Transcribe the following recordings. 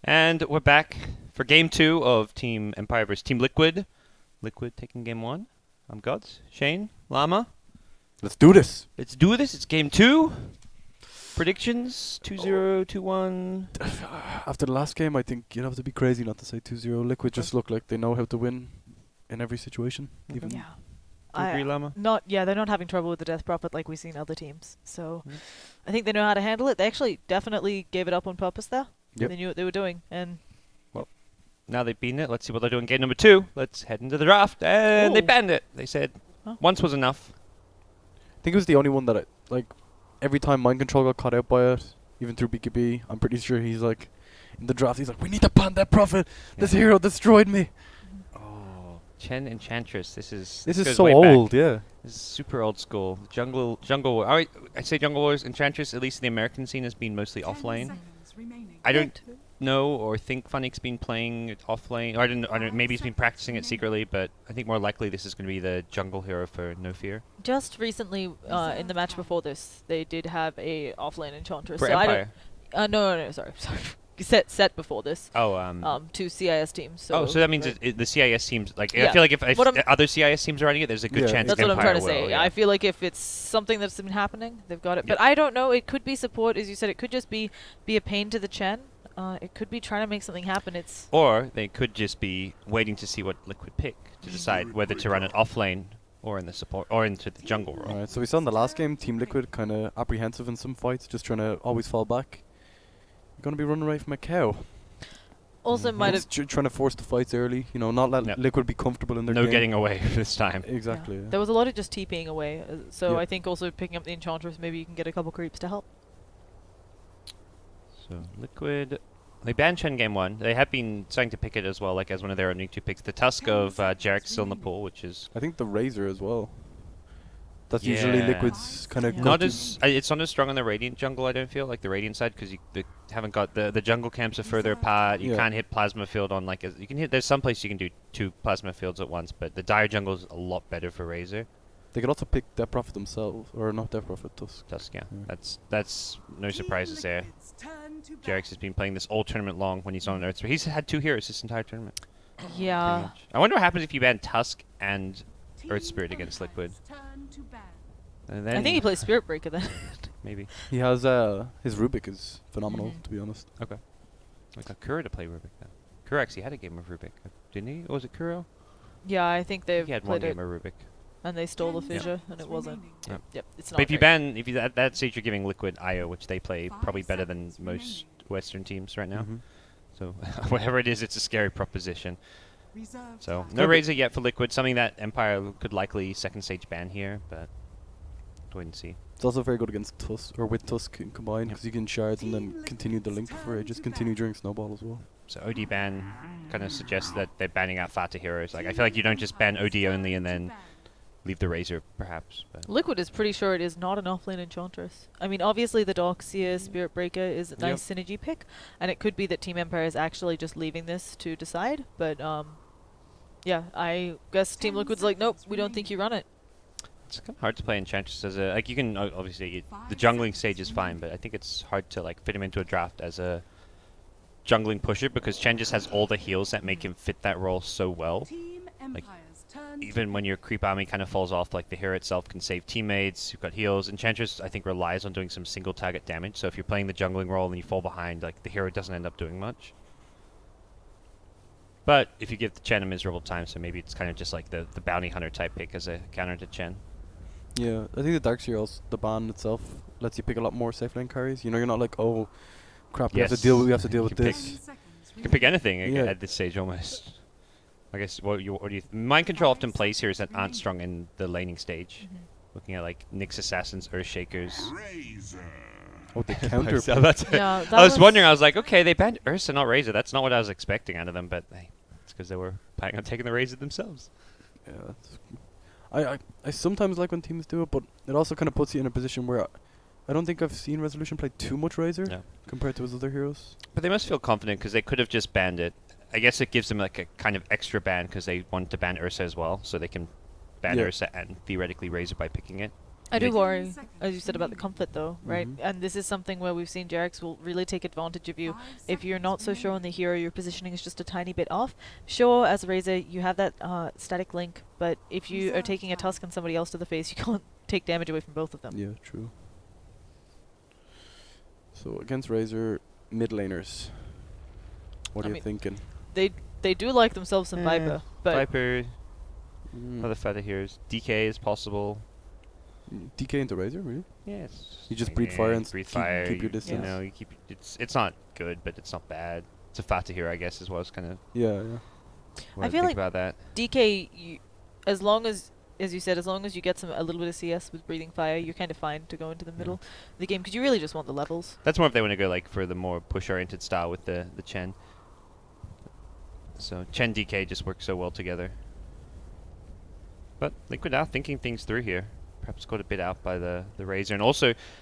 And we're back for Game 2 of Team Empire vs. Team Liquid. Liquid taking Game 1. I'm Gods. Shane. Llama. Let's do this. Let's do this. It's Game 2. Predictions? 2-0, 2-1. After the last game, I think you'd have to be crazy not to say 2-0. Liquid just look like they know how to win in every situation. Even Do you agree, Llama? They're not having trouble with the Death Prophet like we've seen other teams. So I think they know how to handle it. They actually definitely gave it up on purpose there. Yep. They knew what they were doing. And Now they've beaten it. Let's see what they'll do in Game number 2. Let's head into the draft. And they Ooh. banned it. They said once was enough. I think it was the only one that every time Mind Control got caught out by it, even through BKB, I'm pretty sure he's like, in the draft, he's like, we need to ban that Prophet. This hero destroyed me. Oh, Chen Enchantress. This This goes is so way back. old, yeah. This is super old school. Jungle. I say Jungle Wars. Enchantress, at least in the American scene, has been mostly offlane. I don't know or think Funny's been playing it offlane. Or I don't. Maybe he's been practicing it secretly, but I think more likely this is going to be the jungle hero for No Fear. just recently, in the match before this, they did have a offlane Enchantress. For so Empire. no, sorry. Set before this. Two CIS teams. So So that means the CIS teams, I feel like if other CIS teams are running it, there's a good chance that's Empire what I'm trying to will, say. yeah. I feel like if it's something that's been happening, they've got it. But I don't know. It could be support, as you said. It could just be a pain to the Chen. It could be trying to make something happen. Or they could just be waiting to see what Liquid pick to decide whether to run it off lane or in the support or into the jungle role. Alright, so we saw in the last game, Team Liquid kind of apprehensive in some fights, just trying to always fall back. You're going to be running away from a cow. Also might have. Trying to force the fights early, not let Liquid be comfortable in their game. No getting away this time. Exactly. Yeah. Yeah. There was a lot of just TPing away. So Yeah. I think also picking up the Enchantress, maybe you can get a couple creeps to help. So Liquid, they banned Chen Game 1. They have been starting to pick it as well, like as one of their only 2 picks. The Tusk of Jarek still in the pool, which is I think the Razor as well. That's usually Yeah. Liquid's kind of not as it's not as strong on the Radiant jungle. I don't feel like the Radiant side because they haven't got the jungle camps are further apart. You Yeah. can't hit plasma field on you can hit. There's some place you can do 2 plasma fields at once, but the Dire jungle is a lot better for Razor. They could also pick Death Prophet themselves, or not Death Prophet, Tusk. Tusk, yeah. Yeah. That's no surprises there. Jarex has been playing this all tournament long when he's on Earth. But he's had 2 heroes this entire tournament. pretty Yeah. much. I wonder what happens if you ban Tusk and Earth Spirit against Liquid. And then I think he plays Spirit Breaker then. maybe. He has his Rubik is phenomenal, to be honest. Okay. Like a Kuro to play Rubik then. Kuro actually had a game of Rubik, didn't he? Or was it Kuro? Yeah, I think they've He had one played game it, of Rubik. and they stole the fissure, and it wasn't. Yep. Yep, it's not. But if you great. ban, at that stage you're giving Liquid IO, which they play probably better than most Western teams right now. Mhm. So whatever it is, it's a scary proposition. So no Okay. Razor yet for Liquid, something that Empire could likely second stage ban here, but wait and see. It's also very good against Tusk, or with Tusk combined, because you can shards and then continue the link for it. Just continue during Snowball as well. So OD ban kind of suggests that they're banning out Fata heroes. Like I feel like you don't just ban OD only and then leave the Razor, perhaps. But Liquid is pretty sure it is not an offlane Enchantress. I mean, obviously the Darkseer Spirit Breaker is a nice synergy pick, and it could be that Team Empire is actually just leaving this to decide. But yeah, I guess Team Liquid's like, nope, we don't think you run it. it's kind of hard to play Enchantress as a you can obviously the jungling stage is fine, but I think it's hard to fit him into a draft as a jungling pusher because Chen just has all the heals that make him fit that role so well. Even when your creep army kind of falls off, the hero itself can save teammates who've got heals. Enchantress, I think, relies on doing some single target damage. So if you're playing the jungling role and you fall behind, the hero doesn't end up doing much. But if you give the Chen a miserable time, so maybe it's kind of just like the bounty hunter type pick as a counter to Chen. Yeah, I think the Darkseer also, the ban itself lets you pick a lot more safe lane carries. You're not like, oh, crap, we have to deal with You can this. You can pick anything Yeah. at this stage almost. I guess what do you Mind Control often plays heroes that aren't strong in the laning stage. Looking at Nyx Assassins, Earthshakers. Oh, the counter. So that's Yeah, that I was wondering, I was like, okay, they banned Ursa, not Razor. That's not what I was expecting out of them, but hey, it's because they were planning on taking the Razor themselves. Yeah, I sometimes like when teams do it, but it also kind of puts you in a position where I don't think I've seen Resolution play too much Razor compared to his other heroes. But they must feel confident because they could have just banned it. I guess it gives them a kind of extra ban because they want to ban Ursa as well, so they can ban Ursa and theoretically Razor by picking it. I do Like- worry, as you said, about the comfort though, right? Mhm. And this is something where we've seen Jarex will really take advantage of you. If you're not so sure on the hero, your positioning is just a tiny bit off. Sure, as a Razor, you have that static link, but if you are taking a Tusk and somebody else to the face, you can't take damage away from both of them. Yeah, true. So against Razor, mid laners. What I are you mean, thinking? They do like themselves some Viper, but Viper, Mm. other feather heroes. DK is possible. DK into Razor, really? Yes. You just breathe fire and breathe keep- fire. keep your You distance. know, you keep. It's not good, but it's not bad. It's a fata hero, I guess, as well. It's kind of. Yeah, yeah. I feel like about that. DK, as long as you said, as long as you get a little bit of CS with breathing fire, you're kind of fine to go into the middle of the game because you really just want the levels. That's more if they want to go like for the more push-oriented style with the Chen. So Chen DK just works so well together. But Liquid are thinking things through here. Perhaps got a bit out by the Razor, and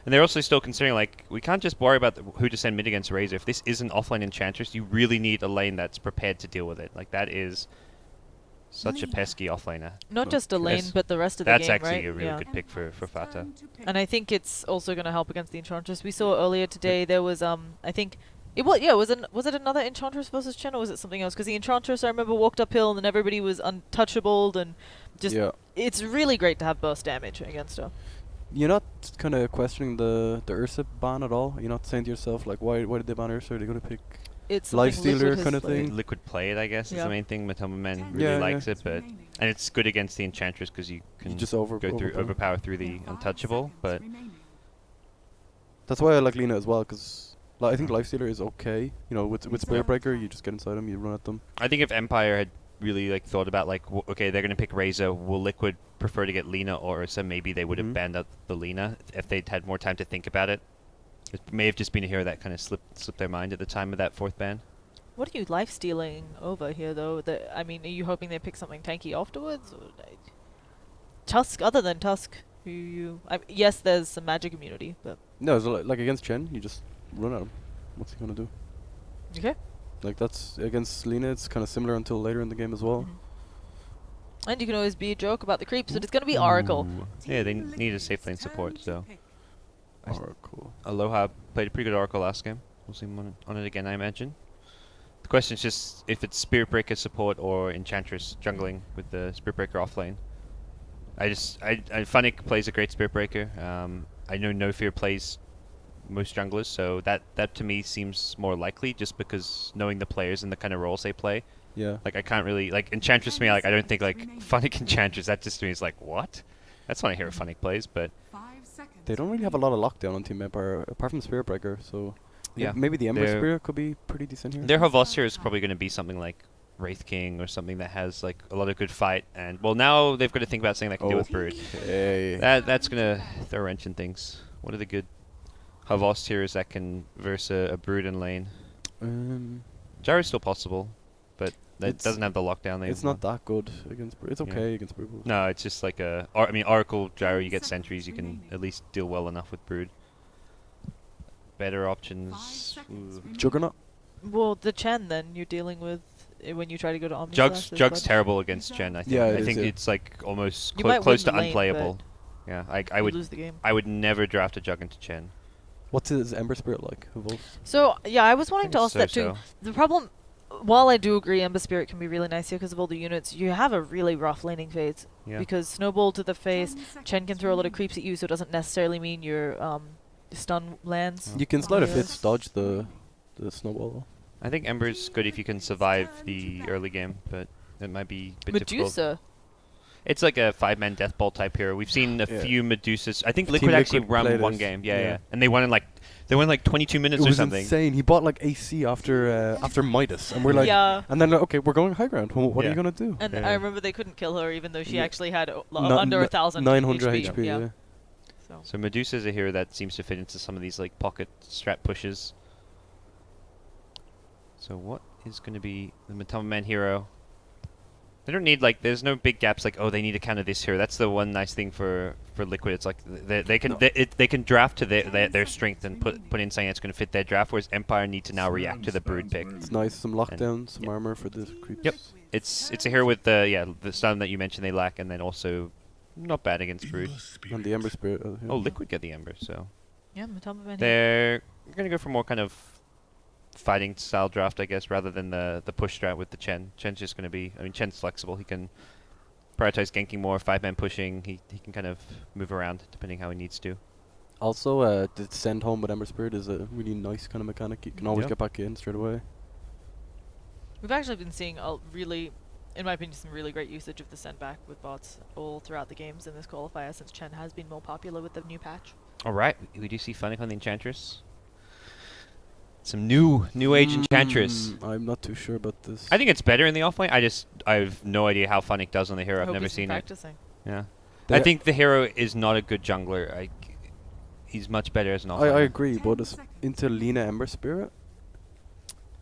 they're also still considering like we can't just worry about who to send mid against Razor. If this isn't offlane Enchantress, you really need a lane that's prepared to deal with it. Like that is such a pesky offlaner. Not just a lane, Yes. but the rest of the That's game, actually right? a really Yeah. good pick for Fata. And I think it's also going to help against the Enchantress. We saw earlier today there was I think it was it another Enchantress versus Chen or was it something else? Because the Enchantress I remember walked uphill and then everybody was untouchable and just Yeah. it's really great to have burst damage against her. You're not kind of questioning the Ursa ban at all? You're not saying to yourself, like, why did they ban Ursa? Are they going to pick... It's Life something Liquid stealer has kinda played. thing? Liquid play it, I guess, is Yeah. the main thing. Matoma Man really Yeah, likes yeah. it, but and it's good against the Enchantress because you can You just go through overpower through the untouchable. But That's why I like Lina as well, because like, I think Lifestealer is okay. You know, with Spirit Breaker, you just get inside them, you run at them. I think if Empire had really like thought about like okay, they're gonna pick Razor, will Liquid prefer to get Lina or Ursa? Maybe they would have Mhm. banned out the Lina if they'd had more time to think about it. It may have just been a hero that kind of slipped their mind at the time of that fourth ban. What are you life stealing over here though? I mean, are you hoping they pick something tanky afterwards? Or Tusk, other than Tusk, yes, there's some magic immunity, but No, so like against Chen, you just run at him. What's he gonna do? okay. Like that's against Lina, it's kind of similar until later in the game as well. Mhm. And you can always be a joke about the creeps, but it's gonna be Oracle. Ooh. Yeah, they need a safe lane support. So Oracle. Aloha played a pretty good Oracle last game. We'll see him on it again, I imagine. The question is just if it's Spirit Breaker support or Enchantress jungling with the Spirit Breaker offlane. Funnick plays a great Spirit Breaker. I know No Fear plays most junglers, so that to me seems more likely just because knowing the players and the kind of roles they play. Yeah. Like I can't really like Enchantress to me. Like I don't think like Funnick Enchantress. That just to me is like what? That's not a hero Funnick plays, but They don't really have a lot of lockdown on Team Empire, apart from Spirit Breaker, so... yeah, Maybe the Ember They're- Spear could be pretty decent here. Their Havosir is probably going to be something like Wraith King or something that has like a lot of good fight. And well, now they've got to think about something that can deal with Brood. Hey. That's going to throw a wrench in things. What are the good Havosirs that can verse a Brood in lane? Gyro's still possible, but that It's- doesn't have the lockdown. They It's not that good against Brood. It's Yeah. okay against Brood. No, it's just like I mean, Oracle, Gyro, you get sentries, you can at least deal well enough with Brood. Better options. Ooh. Juggernaut? Well, the Chen then you're dealing with when you try to go to Omni. Jug's terrible against Chen. I think. Yeah, it I is, think yeah. it's like almost You might close to win the lane, unplayable. Yeah, I would lose the game. I would never draft a Jug into Chen. What's his Ember Spirit like? Havos? So yeah, I was wanting to ask that too. So-so. The problem, while I do agree, Ember Spirit can be really nice here because of all the units, you have a really rough laning phase Yeah. because Snowball to the face, Chen can throw a lot of creeps at you, so it doesn't necessarily mean your stun lands. You can slide a Yes. Fitz dodge the snowball. I think Ember's good if you can survive the early game, but it might be a bit difficult. Medusa. It's like a 5-man death ball type hero. We've seen a Yeah. few Medusas. I think Team Liquid actually Liquid run played one it. game. Yeah, Yeah. yeah. And they won in like 22 minutes It or was something. insane. He bought like AC after Midas, and we're like, Yeah. and then like, okay, we're going high ground. What are Yeah. you gonna do? And Yeah. I remember they couldn't kill her even though she Yeah. actually had No- under 1,000 900 HP. HP. Yeah. So. So Medusa is a hero that seems to fit into some of these like pocket strat pushes. So what is going to be the Matama Man hero? They don't need like there's no big gaps like oh they need to counter this hero. That's the one nice thing for Liquid. It's like they can No. they can draft to their strength and put in something that's going to fit their draft. Whereas Empire need to now react to the Brood pick. It's nice. Some lockdown, some armor for the creeps. Yep. It's a hero with the stun that you mentioned they lack, and then also not bad against Brood. And the Ember Spirit. Yeah. Oh, Liquid get the Ember, so Yeah, Matamba Man. they're gonna go for more kind of fighting style draft, I guess, rather than the push strat with the Chen. Chen's just gonna be. I mean, Chen's flexible. He can prioritize ganking more, 5-man pushing. He can kind of move around depending how he needs to. Also, the send home with Ember Spirit is a really nice kind of mechanic. You can always Yeah. get back in straight away. We've actually been seeing a really, in my opinion, some really great usage of the send back with bots all throughout the games in this qualifier since Chen has been more popular with the new patch. All right, we do see Funnick on the Enchantress. Some new age Enchantress. I'm not too sure about this. I think it's better in the offlane. I have no idea how Funnick does on the hero. I've Hope never he's seen it. practicing. Yeah, They- I think the hero is not a good jungler. He's much better as an offlane. I agree, but it's into Lina Ember Spirit?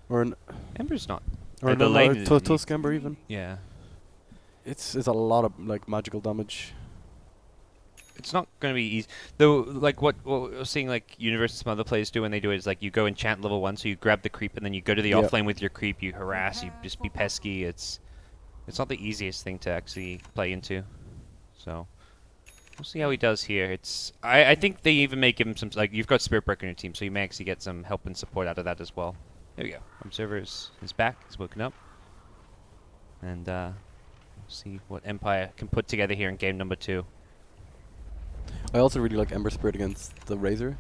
Or an Ember's not. or The no, lane no, is Tusk Ember even. Yeah, It's a lot of like magical damage. it's not going to be easy. Though, like what we're seeing, like Universe and some other players do when they do it is like you go enchant level 1, so you grab the creep and then you go to the Yeah. offlane with your creep. You harass. You just be pesky. It's not the easiest thing to actually play into. So we'll see how he does here. I think they even make him some, like, you've got Spirit Breaker in your team, so you may actually get some help and support out of that as well. There we go. Observer is back. He's woken up. And we'll see what Empire can put together here in game number 2. I also really like Ember Spirit against the Razor,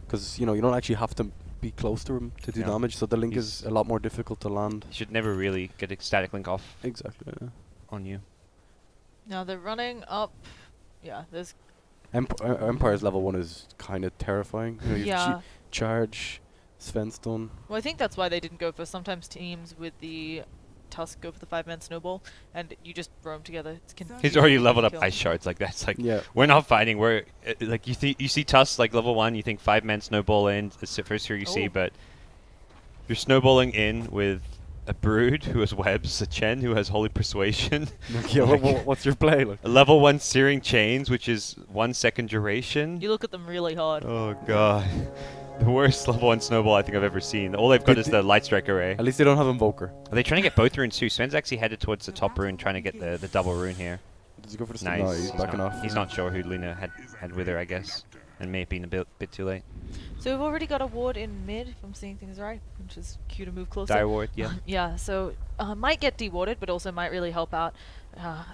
because you don't actually have to be close to him to do No. damage, so the link He's- is a lot more difficult to land. You should never really get a static link off Exactly. Yeah. on you. Now they're running up. Yeah, there's. Empire's level 1 is kind of terrifying. You Yeah. charge, Sven stun. Well, I think that's why they didn't go for. Sometimes teams with the Tusk go for the 5-man snowball, and you just roam together. It's He's already leveled up kill. ice shards. Like that's like Yeah. we're not fighting. We're like you see Tusk like level 1. You think 5-man snowball in. It's the first hero you see, Oh. but you're snowballing in with a Brood who has webs, a Chen who has Holy Persuasion, Yeah, Like- what's your play? Like? a level 1 Searing Chains, which is 1 second duration. You look at them really hard. Oh god, the worst level 1 snowball I think I've ever seen. All they've got is the Light Strike array. At least they don't have Invoker. Are they trying to get both runes too? Sven's actually headed towards the top rune, trying to get the double rune here. Does he go for the stun? Nice. No, he's backing not, off. He's not sure who Luna had with her, I guess, and may have been a bit too late. So we've already got a ward in mid, if I'm seeing things right, which is cue to move closer. Dire ward, yeah. Yeah, so might get dewarded, but also might really help out,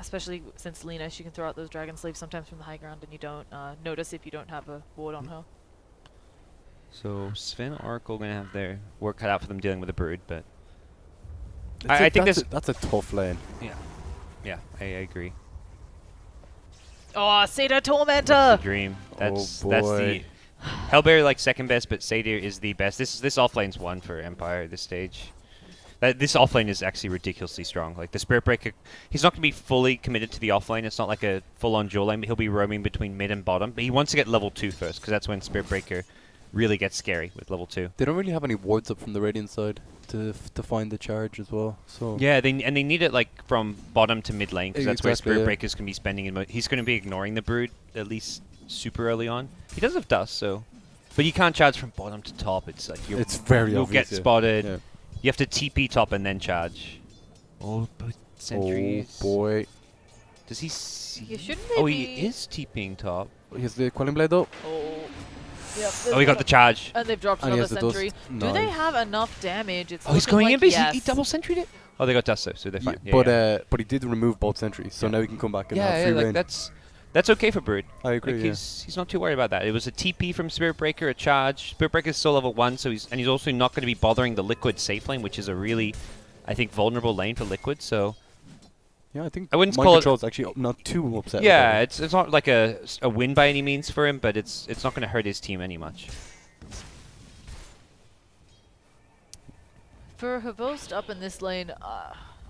especially since Lena, she can throw out those dragon sleeves sometimes from the high ground, and you don't notice if you don't have a ward on her. So Sven Oracle gonna have their work cut out for them dealing with the Brood, but I think this- that's a tough lane. yeah, I agree. Oh, Seda That's the Tormentor! dream. That's the boy. Hellbear like second best, but Sadir is the best. This offlane's one for Empire at this stage. This offlane is actually ridiculously strong. Like the Spirit Breaker, he's not going to be fully committed to the offlane. It's not like a full-on dual lane, but he'll be roaming between mid and bottom. But he wants to get level 2 first, because that's when Spirit Breaker really gets scary with level 2. They don't really have any wards up from the Radiant side to find the charge as well. So Yeah, they need it like from bottom to mid lane, because that's where Exactly, Spirit yeah. Breaker's going to be spending. He's going to be ignoring the Brood at least super early on. He does have Dust, so, but you can't charge from bottom to top. It's like it's very you'll obvious. get spotted. Yeah. You have to TP top and then charge. Oh, but sentries. Oh boy, Does he see? Yeah, shouldn't Oh, they he be- is TPing top. he has the Quelling Blade though. Oh. Yep, Oh, he got the charge. And they've dropped And he another has the sentry. dust. Do they Nice. have enough damage? It's Oh, he's looking going like in, but yes. he double sentryed it. Oh, they got Dust though, so they're fine. But he did remove both sentries, so Yeah. now he can come back and have yeah, free like reign. that's okay for Brood. I agree. Like yeah. he's not too worried about that. It was a TP from Spirit Breaker, a charge. Spirit Breaker is still level 1, so he's also not going to be bothering the Liquid safe lane, which is a really, I think, vulnerable lane for Liquid. So Yeah, I think I wouldn't Mind call it- Control's actually not too upset. yeah, with it's not like a win by any means for him, but it's not going to hurt his team any much. For Havost up in this lane,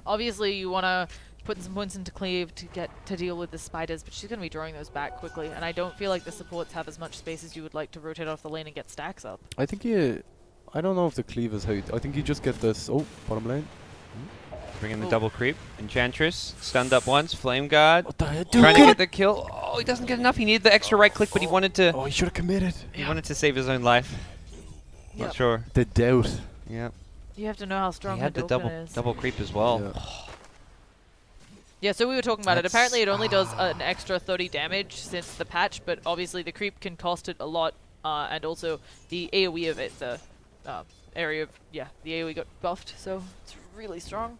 obviously you want to put some points into Cleave to get to deal with the spiders, but she's going to be drawing those back quickly, and I don't feel like the supports have as much space as you would like to rotate off the lane and get stacks up. I think I don't know if the cleave is how. I think you just get this. Oh, bottom lane. Bring in the Oh. double creep. Enchantress, stunned up once. Flame Guard, What the hell? trying to get the kill. Oh, he doesn't get enough. He needed the extra right click, but he wanted to. Oh, he should have committed. He wanted to save his own life. Not Yep. sure. The doubt. Yeah. You have to know how strong He had the Hadouken is. double creep as well. Yeah. Yeah, so we were talking about it. Apparently it only does an extra 30 damage since the patch, but obviously the creep can cost it a lot, and also the AoE of it, the area of, the AoE got buffed, so it's really strong.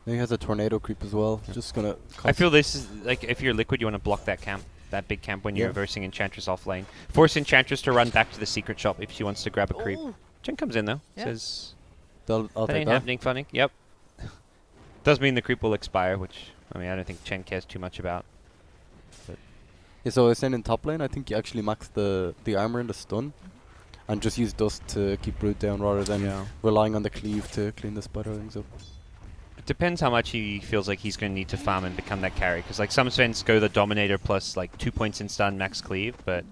He has a tornado creep as well. Just gonna. I feel this is like if you're Liquid, you want to block that camp, that big camp when you're Yeah. reversing Enchantress off lane. Force Enchantress to run back to the secret shop if she wants to grab a creep. Ooh. Jen comes in though. Yeah. Says I'll that take ain't that. happening, funny. Yep. Does mean the creep will expire, which I mean I don't think Chen cares too much about. Yeah, so I was saying in top lane, I think you actually max the armor and the stun, and just use dust to keep Brood down rather than relying on the cleave to clean the spiderlings up. It depends how much he feels like he's going to need to farm and become that carry. Because like some Svens go the Dominator plus like 2 points in stun, max cleave, but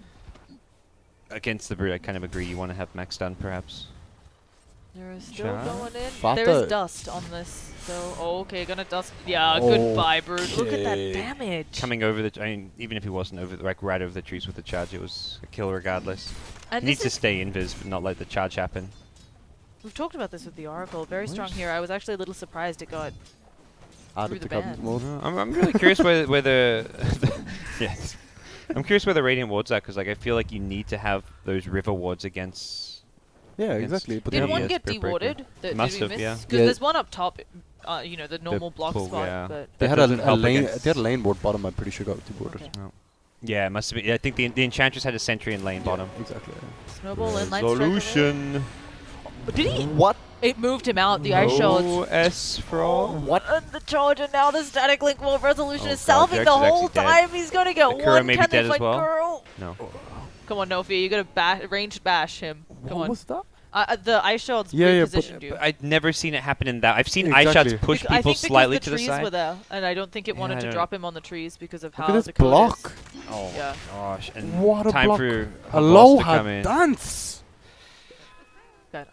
against the Brood I kind of agree you want to have max stun perhaps. There is still Sure. going in. Fata- There is dust on this, so okay, gonna dust. Yeah, goodbye, Brood. Look at that Okay. damage. Coming over the, I mean, even if he wasn't over the, like right over the trees with the charge, it was a kill regardless. And He needs this to is, stay invis, but not let the charge happen. we've talked about this with the Oracle. Very strong here. I was actually a little surprised it got. Add Through it the to Carbon's ban. mode. I'm really curious whether yes, I'm curious where the Radiant wards are because like I feel like you need to have those river wards against. Yeah, Against- exactly. But Did they Yeah, one have yes, get Spirit Breaker. dewarded? Did Must we have, miss? yeah. Because Yeah. there's one up top, you know, the normal block pull, spot. yeah. But They That had doesn't a help lane. against- They had a lane ward bottom. I'm pretty sure got deboarded. Okay. Oh. Yeah, it must have been. I think the Enchantress had a sentry in lane bottom. Exactly. Yeah. snowball and light striker there. Resolution. But did he? What? It moved him out. The ice shards. No S for all. What? And the charge, and now the static link wall resolution Oh is God, salving Jax the is whole actually dead. time. He's gonna get Akira one. may be Can they dead as fight well. girl? No. Come on, Nofi, you gotta ranged bash him. Come What on. was that? The ice shards Yeah, but- repositioned you. But I'd never seen it happen in that. I've seen ice Exactly. shots push I people think because slightly the to the trees side. were there, and I don't think it Yeah, wanted I to don't- drop him on the trees because of Look how at this the code block. is. Oh Yeah. gosh! And What a time block. for Havas to Aloha come in. dance. God,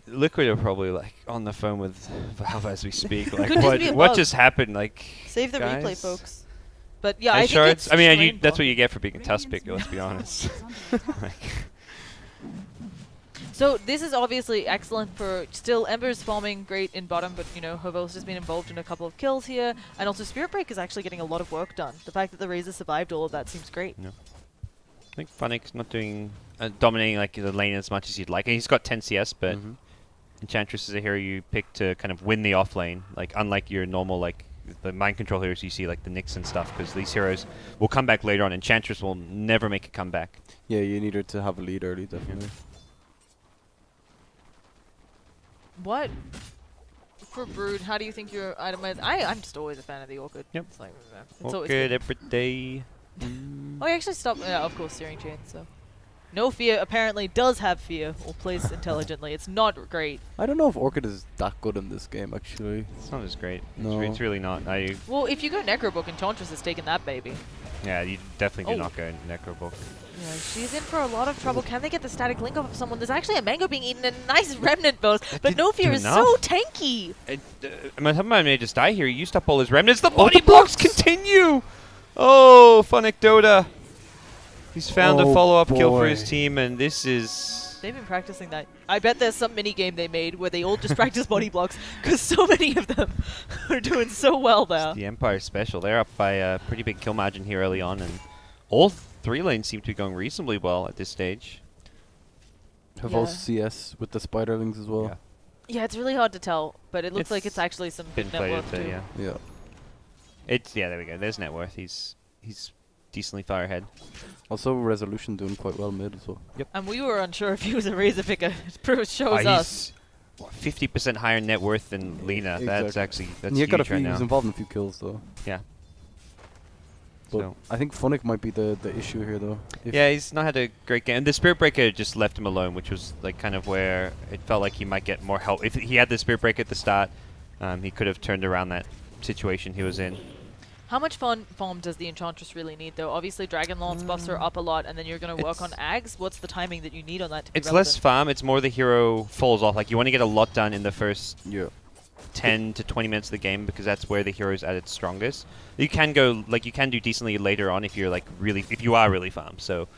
Liquid are probably like on the phone with Valve as we speak. Like Could just be a what bug. just happened? Like save the replay, guys? folks. But yeah, I Ice think shards? it's I mean, strained that's what block. you get for being a tough pick. Let's be honest. Like, So this is obviously excellent for still Ember's farming great in bottom, but you know Hovel's just been involved in a couple of kills here, and also Spirit Break is actually getting a lot of work done. The fact that the Razor survived all of that seems great. I think Funnick's not doing dominating like the lane as much as you'd like. And he's got 10 CS, but Mhm. Enchantress is a hero you pick to kind of win the off lane. Like unlike your normal like the mind control heroes you see like the Nyx and stuff, because these heroes will come back later on. Enchantress will never make a comeback. Yeah, you need her to have a lead early, definitely. What for Brood? How do you think your itemize? I'm just always a fan of the Orchid. Yep. It's like it's always Okay, good. every day. Oh, he actually stopped. Yeah, of course, steering chain. So, no fear. Apparently, does have fear or plays intelligently. It's not great. I don't know if Orchid is that good in this game, actually. It's not as great. No. It's really not. Well, if you go Necrobook, Enchantress has taken that baby. Yeah, you definitely do Oh. not go Necrobook. Yeah, she's in for a lot of trouble. Can they get the static link off of someone? There's actually a mango being eaten and a nice remnant bonus, but didn't no fear do is enough. so tanky. My may just die here. He used up all his remnants. The Oh, body the blocks blocks! continue! Oh, Funnick Dota. He's found a Oh, follow-up kill for his boy. team, and this is... They've been practicing that. I bet there's some mini game they made where they all just practice body blocks because so many of them are doing so well there. the Empire special. They're up by a pretty big kill margin here early on, and all three lanes seem to be going reasonably well at this stage. Have Yeah. also CS with the spiderlings as well. Yeah, it's really hard to tell, but it looks like It's it's actually some Been good net played worth it, too. yeah. Yeah. There we go. There's net worth. He's decently far ahead. Also, Resolution doing quite well mid as well. And we were unsure if he was a Razor picker. It shows us. He's 50% higher net worth than Lena. That's Exactly. actually that's And he huge got a right few. He now. was involved in a few kills though. Yeah. But So I think Funnick might be the issue here though. If yeah, he's not had a great game. The Spirit Breaker just left him alone, which was like kind of where it felt like he might get more help. If he had the Spirit Breaker at the start, he could have turned around that situation he was in. How much farm does the Enchantress really need, though? Obviously, Dragonlance buffs are up a lot, and then you're going to work on Ags. What's the timing that you need on that to be It's relevant? less farm. It's more the hero falls off. Like you want to get a lot done in the first Yeah. 10 to 20 minutes of the game because that's where the hero's at its strongest. You can go like you can do decently later on if you're like really if you are really farm. So,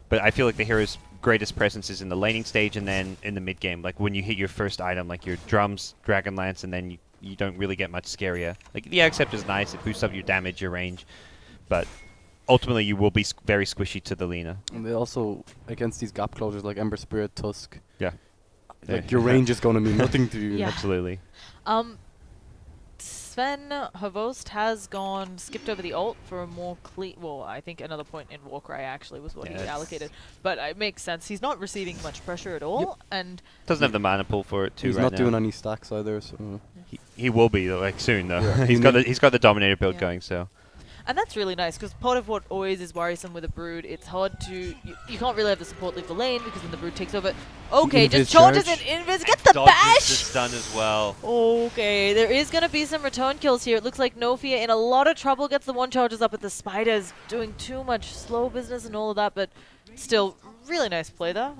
but I feel like the hero's greatest presence is in the laning stage and then in the mid game. Like when you hit your first item, like your drums, Dragonlance, and then you you don't really get much scarier. Like the Accept is nice; it boosts up your damage, your range, but ultimately you will be very squishy to the Lina. And they also, against these gap closures like Ember Spirit, Tusk, Yeah. like your range is going to mean nothing to you. Yeah. Absolutely. Sven Havost has skipped over the ult for a more clean. Well, I think another point in Warcry actually was what he Yes. allocated, but it makes sense. He's not receiving much pressure at all, and Doesn't have the mana pool for it too. He's right not now. doing any stacks either, so He will be though, like soon though. Yeah. he's got the Dominator build Yeah. going, so that's really nice because part of what always is worrisome with a Brood, it's hard to you can't really have the support leave the lane because then the Brood takes over. Okay, just Invis charges charge. and Invis gets the dodges bash. the stun as well. Okay, there is going to be some return kills here. It looks like Nofia in a lot of trouble gets the one charges up, but the Spider's doing too much slow business and all of that, but still, really nice play there.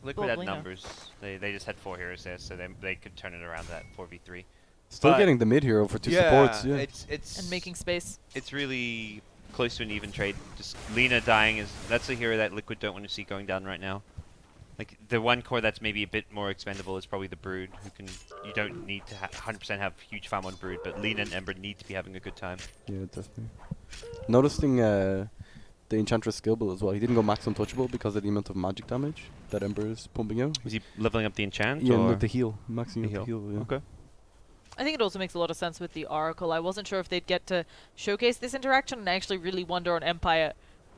Liquid had Lina. numbers. They just had 4 heroes there, so they could turn it around that 4v3. still But- getting the mid hero for 2 supports. Yeah, it's And making space. it's really close to an even trade. Just Lina dying that's a hero that Liquid don't want to see going down right now. Like the one core that's maybe a bit more expendable is probably the Brood, you don't need to 100% have huge farm on Brood, but Lina and Ember need to be having a good time. yeah, definitely. Noticing the Enchantress skill build as well. He didn't go max untouchable because of the amount of magic damage that Ember is pumping out. Was he leveling up the enchant? Yeah, or with the heal, maxing the out the heal. Yeah. Okay. I think it also makes a lot of sense with the Oracle. I wasn't sure if they'd get to showcase this interaction, and I actually really wonder on Empire.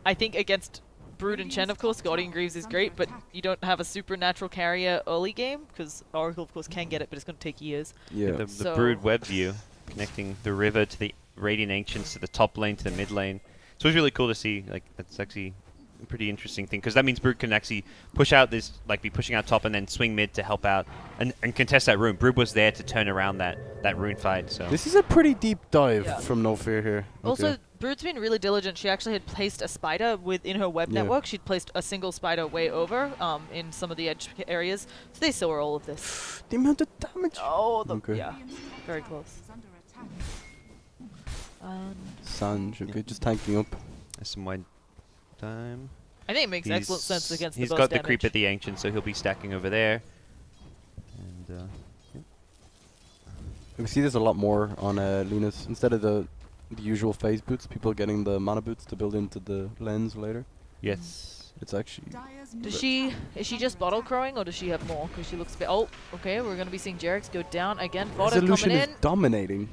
I think against Brood and Chen, of course, Guardian Greaves is great, but you don't have a supernatural carrier early game, because Oracle, of course, can get it, but it's going to take years. Yeah. The So- Brood web view, connecting the river to the Radiant Ancients to the top lane to the mid lane. So it's really cool to see. Like that's actually a pretty interesting thing because that means Brood can actually push out this, like be pushing out top and then swing mid to help out and contest that rune. Brood was there to turn around that rune fight. So This is a pretty deep dive Yeah. from No Fear here. Also, Okay. Brood's been really diligent. She actually had placed a spider within her web Yeah. network. She'd placed a single spider way over in some of the edge areas. So they saw all of this. The amount of damage. Oh, Okay. yeah. Very close. Sanj, okay, just tanking up. that's some wide time. I think it makes excellent sense against the He's burst got the damage. creep at the Ancient, so he'll be stacking over there. And We see this a lot more on Luna's. Instead of the usual phase boots, people getting the mana boots to build into the lens later. yes. It's actually... Is she just bottle crowing or does she have more? Because she looks a bit. Oh, okay. We're gonna be seeing Jarex go down again. Fodder Resolution coming is in. dominating.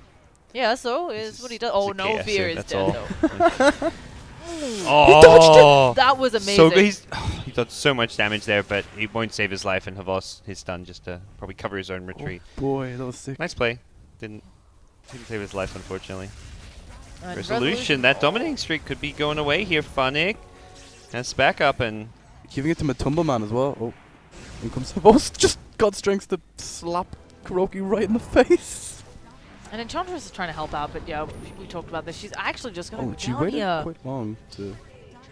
Yeah, so is what he does. Oh, it's a no KS, fear yeah, is that's dead all. though. Oh, That was amazing. so good. He done so much damage there, but he won't save his life, and Havos his stun just to probably cover his own retreat. Oh boy, that was sick. Nice play. Didn't save his life, unfortunately. And Resolution. That dominating streak could be going away here. Funnick has backup and Giving it to Matumba Man as well. Oh, in comes Savos. Just got strength to slap Kuroki right in the face. And Enchantress is trying to help out, but yeah, we talked about this. She's actually just gonna Oh, go she down waited here. quite long to...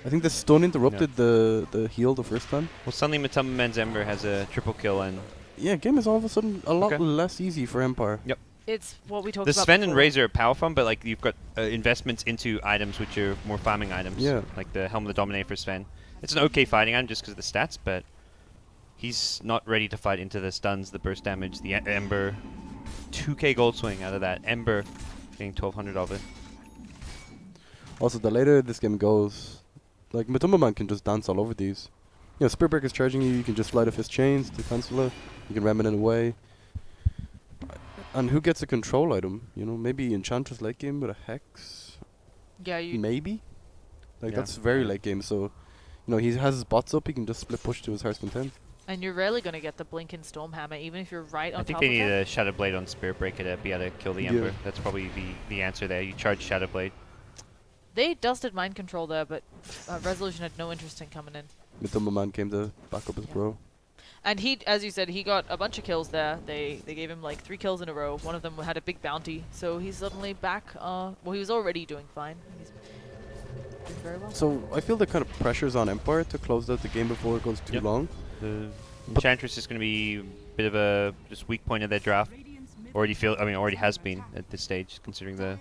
I think the stun interrupted the heal the first time. well, suddenly Matumba Man's Ember has a triple kill, and Yeah, game is all of a sudden a lot Okay. less easy for Empire. It's what we talked the about. Sven and before. Razor are power farm, but like you've got investments into items which are more farming items. Yeah. Like the Helm of the Dominator for Sven. It's an okay fighting item just because of the stats, but he's not ready to fight into the stuns, the burst damage, the Ember. 2k gold swing out of that. Ember getting 1200 of it. Also, the later this game goes, like Matumba Man can just dance all over these. You know, Spirit Breaker's charging you, you can just slide off his chains to cancel it. You can ram it away. And who gets a control item? You know, maybe Enchantress late game with a Hex? Yeah, you. Maybe? Like, Yeah. that's very Yeah. late game, so... You know, he has his bots up, he can just split push to his heart's content. And you're rarely gonna get the Blinking Stormhammer, even if you're right on I think top they of need it. a Shadow Blade on Spirit Breaker to be able to kill the Yeah. Ember. That's probably the answer there. You charge Shadow Blade. They dusted Mind Control there, but Resolution had no interest in coming in. Matumba Man came to back up his Yeah. bro. And he, as you said, he got a bunch of kills there. They gave him like 3 kills in a row. One of them had a big bounty, so he's suddenly back. Well, he was already doing fine. He's doing very well. So, I feel the kind of pressures on Empire to close out the game before it goes too Yep. long. The But- Enchantress is going to be a bit of a just weak point of their draft. Already has been at this stage, considering the.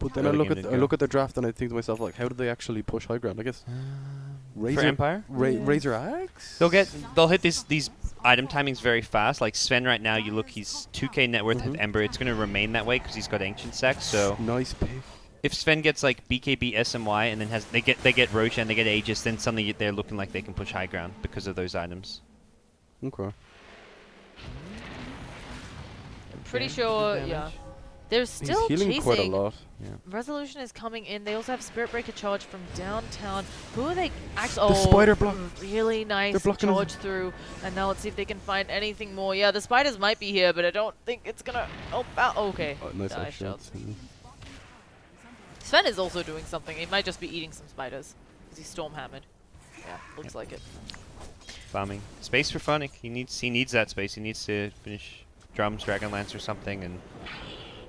But then Early I look game at didn't I go. look at the draft and I think to myself, like, how did they actually push high ground? I guess For Razor Empire, Razor Axe. they'll hit these item timing's very fast. Like Sven right now, you look, he's 2k net worth of Ember. It's going to remain that way because he's got Ancient Sack. So Nice pick. if Sven gets like BKB SMY and then they get Roche and they get Aegis, then suddenly they're looking like they can push high ground because of those items. Okay. Pretty sure, yeah. They're still He's healing chasing. quite a lot. Yeah. Resolution is coming in. They also have Spirit Breaker charge from downtown. Who are they actually? The spider block. Really nice blocking charge through. And now let's see if they can find anything more. Yeah, the spiders might be here, but I don't think it's gonna help out. Okay. Nice Die ice shots. shots. Sven is also doing something. He might just be eating some spiders because he's storm hammered. Yeah, looks like it. Farming. Space for Phonic. He needs that space. He needs to finish Drums, Dragonlance or something and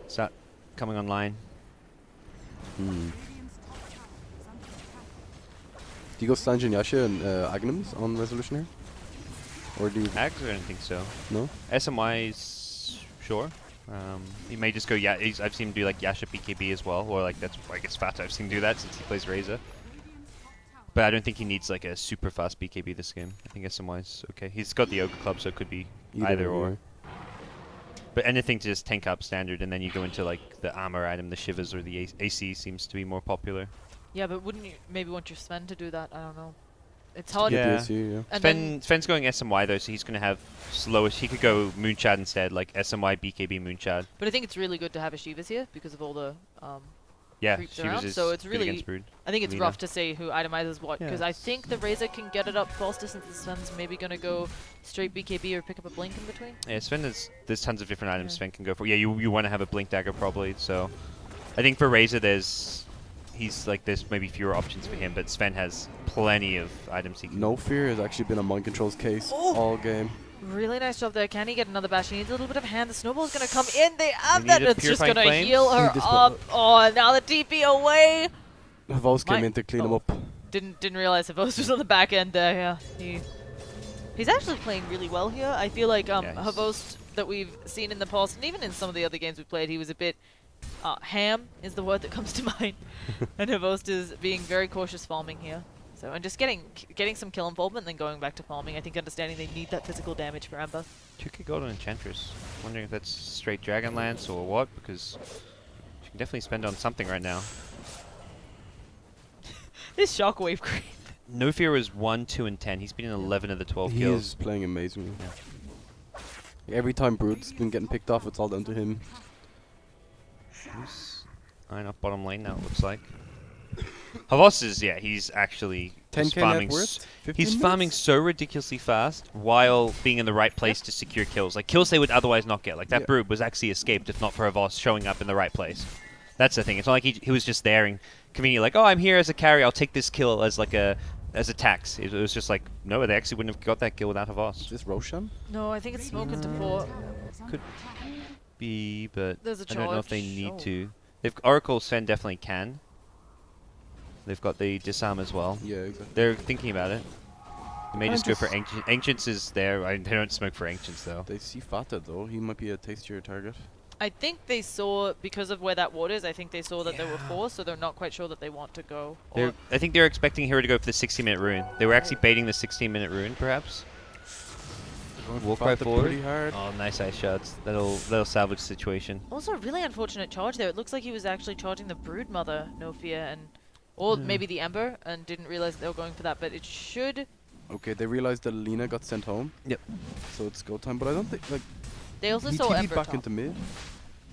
start coming online. Do you go Sanjin Yasha and Agnums on Resolution here? Or do you... Ags, I don't think so. No? SMY is sure. He may just go, yeah, I've seen him do like Yasha BKB as well, or like that's, I guess Fat, I've seen him do that since he plays Razor. But I don't think he needs like a super fast BKB this game. I think SMY is okay. He's got the Ogre Club, so it could be either or. But anything to just tank up standard, and then you go into like the armor item, the Shivers or the AC seems to be more popular. Yeah, but wouldn't you maybe want your Sven to do that? I don't know. It's hard. Yeah. Yeah. And Sven's going SMY though, so he's going to have slowest. He could go Moonshad instead, like SMY, BKB, Moonshad. but I think it's really good to have a Shivas here because of all the Yeah, creeps she was around. his So it's good really, against Brood. I think it's Lina. rough to say who itemizes what Yeah. because I think the Razor can get it up faster since the Sven's maybe gonna go straight BKB or pick up a blink in between. Yeah, Sven there's tons of different items Yeah. Sven can go for. Yeah, you want to have a Blink Dagger probably. So I think for Razor there's maybe fewer options for him, but Sven has plenty of items he can. No Fear has actually been a mind control's case Oh! all game. Really nice job there. Can he get another bash? He needs a little bit of hand. The snowball's gonna come in. They have They that. need a It's just Purifying gonna Flame. heal her Need this up. Oh, now the TP away. Havos came My- in to clean him oh. up. Didn't realize Havos was on the back end there. Yeah, he's actually playing really well here. I feel like Yeah, he's- Havos that we've seen in the past, and even in some of the other games we played, he was a bit ham is the word that comes to mind. And Havos is being very cautious farming here. So and just getting some kill involvement, and then going back to farming. I think understanding they need that physical damage for Ember. 2k gold on Enchantress. Wondering if that's straight Dragonlance or what, because she can definitely spend on something right now. This shockwave creep. No Fear was 1, 2, and 10. He's been in 11 of the 12 He kills. is playing amazingly. Every time Brood's been getting picked off, it's all down to him. He's eyeing up bottom lane now, it looks like. Havos is, yeah, he's actually just 10k farming. net worth? 15 He's minutes? farming so ridiculously fast while being in the right place to secure kills. Like kills they would otherwise not get. Like that Yeah. Brood was actually escaped if not for Havos showing up in the right place. That's the thing. It's not like he was just there and conveniently like, oh, I'm here as a carry. I'll take this kill as like as a tax. It was just like, no, they actually wouldn't have got that kill without Is Havos. this Roshan? No, I think it's smoke into 4. Could be, but There's a I don't know if they charge. need Oh. to. They've Oracle Sven definitely can. They've got the disarm as well. Yeah, exactly. They're thinking about it. They may Kinda just go for just- Ancient. Ancients is there. They don't smoke for Ancients though. They see Fata though. He might be a tastier target. I think they saw, because of where that ward is, I think they saw that there were 4, so they're not quite sure that they want to go. Or I think they're expecting Hero to go for the 60-minute rune. They were actually baiting the 16-minute rune, perhaps. Warcry Fata forward. pretty hard. Oh, nice ice shots. That'll salvage the situation. also, a really unfortunate charge there. It looks like he was actually charging the Brood Mother, No Fear, or maybe the Ember, and didn't realize they were going for that. But it should. Okay, they realized that Lina got sent home. Yep. So it's go time, but I don't think like They also he saw TP'd Ember back top. into mid.